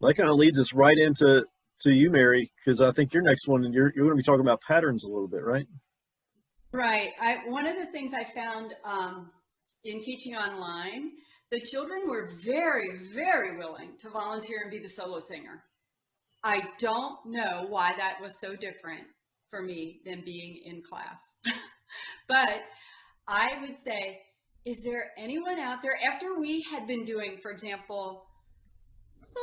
That kind of leads us right into you, Mary, because I think your next one, and you're going to be talking about patterns a little bit, right? Right. One of the things I found in teaching online, the children were very, very willing to volunteer and be the solo singer. I don't know why that was so different for me than being in class. But I would say, is there anyone out there, after we had been doing, for example, so,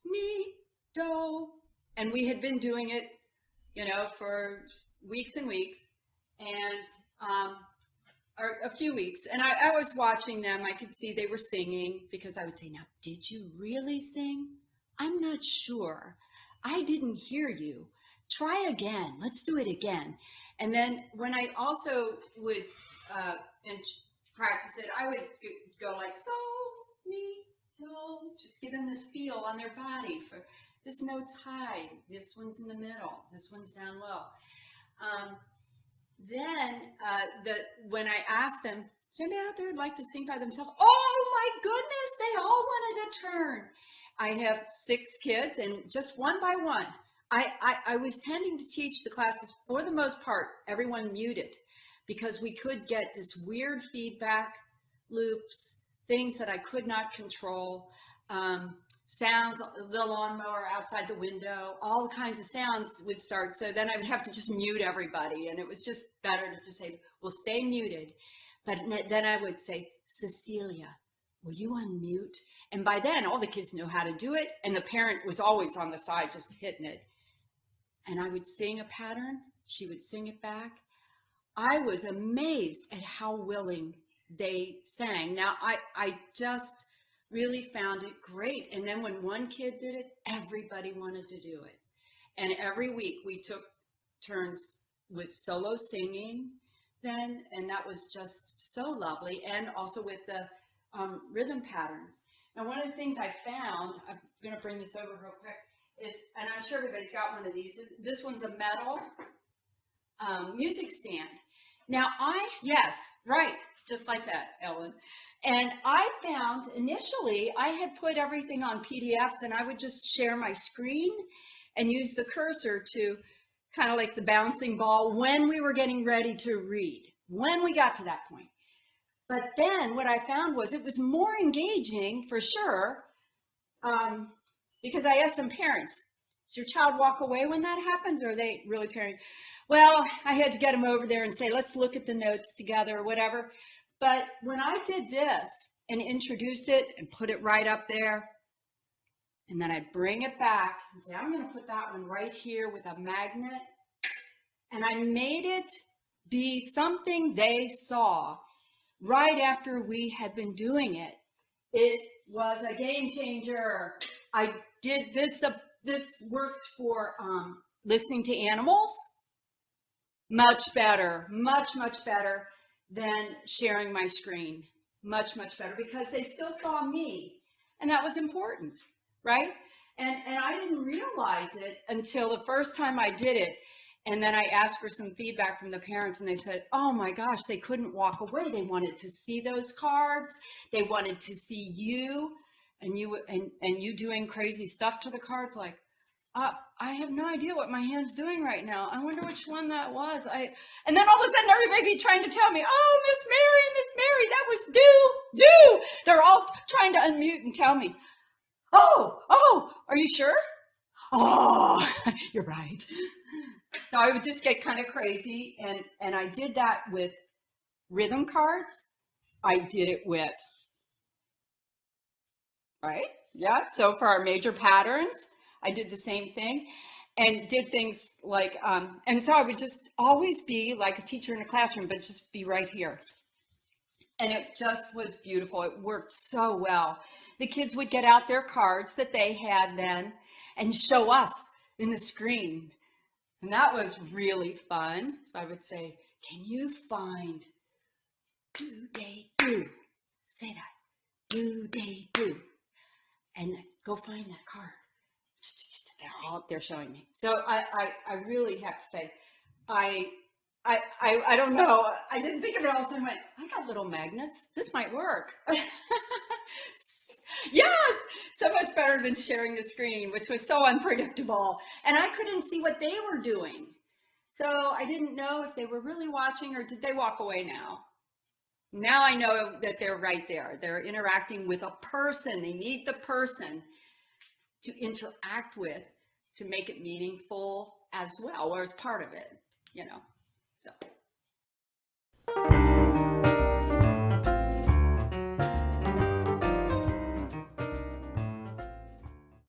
mi, do, and we had been doing it, you know, for weeks and weeks, and or a few weeks, and I was watching them. I could see they were singing, because I would say, now, did you really sing? I'm not sure. I didn't hear you. Try again. Let's do it again. And then when I also would practice it, I would go like, so, mi, do, just give them this feel on their body. For this note's high, this one's in the middle, this one's down low. When I asked them, is anybody out there who'd like to sing by themselves? Oh my goodness, they all wanted a turn. I have 6 kids, and just one by one, I was tending to teach the classes, for the most part, everyone muted, because we could get this weird feedback loops, things that I could not control, sounds, the lawnmower outside the window, all kinds of sounds would start. So then I would have to just mute everybody, and it was just better to just say, well, stay muted. But then I would say, Cecilia, will you unmute? And by then, all the kids knew how to do it, and the parent was always on the side just hitting it. And I would sing a pattern, she would sing it back. I was amazed at how willing they sang. Now, I just really found it great. And then when one kid did it, everybody wanted to do it. And every week we took turns with solo singing then, and that was just so lovely. And also with the rhythm patterns. Now, one of the things I found, I'm going to bring this over real quick, is, and I'm sure everybody's got one of these, this one's a metal music stand. Now yes, right, just like that, Ellen. And I found initially I had put everything on PDFs, and I would just share my screen and use the cursor to kind of like the bouncing ball when we were getting ready to read, when we got to that point. But then what I found was it was more engaging for sure, because I asked some parents, does your child walk away when that happens, or are they really parent? Well, I had to get them over there and say, let's look at the notes together or whatever. But when I did this and introduced it and put it right up there, and then I'd bring it back and say, I'm going to put that one right here with a magnet. And I made it be something they saw right after we had been doing it. It was a game changer. I did this, this works for listening to animals. Much better, much better than sharing my screen. Much better, because they still saw me. And that was important, right? And I didn't realize it until the first time I did it. And then I asked for some feedback from the parents, and they said, oh my gosh, they couldn't walk away. They wanted to see those cards. They wanted to see you and you doing crazy stuff to the cards, like, I have no idea what my hand's doing right now. I wonder which one that was. And then all of a sudden everybody trying to tell me, oh, Miss Mary, that was do. They're all trying to unmute and tell me, oh, are you sure? Oh, you're right. So I would just get kind of crazy, and I did that with rhythm cards. I did it with, right? Yeah, so for our major patterns, I did the same thing and did things like, and so I would just always be like a teacher in a classroom, but just be right here. And it just was beautiful. It worked so well. The kids would get out their cards that they had then and show us in the screen. And that was really fun. So I would say, can you find do, day, do? Say that, do, day, do. And go find that card. They're showing me. So I really have to say, I don't know. I didn't think of it all the time. I got little magnets. This might work. Yes, so much better than sharing the screen, which was so unpredictable. And I couldn't see what they were doing. So I didn't know if they were really watching or did they walk away now? Now I know that they're right there. They're interacting with a person. They need the person to interact with to make it meaningful as well, or as part of it, you know. So.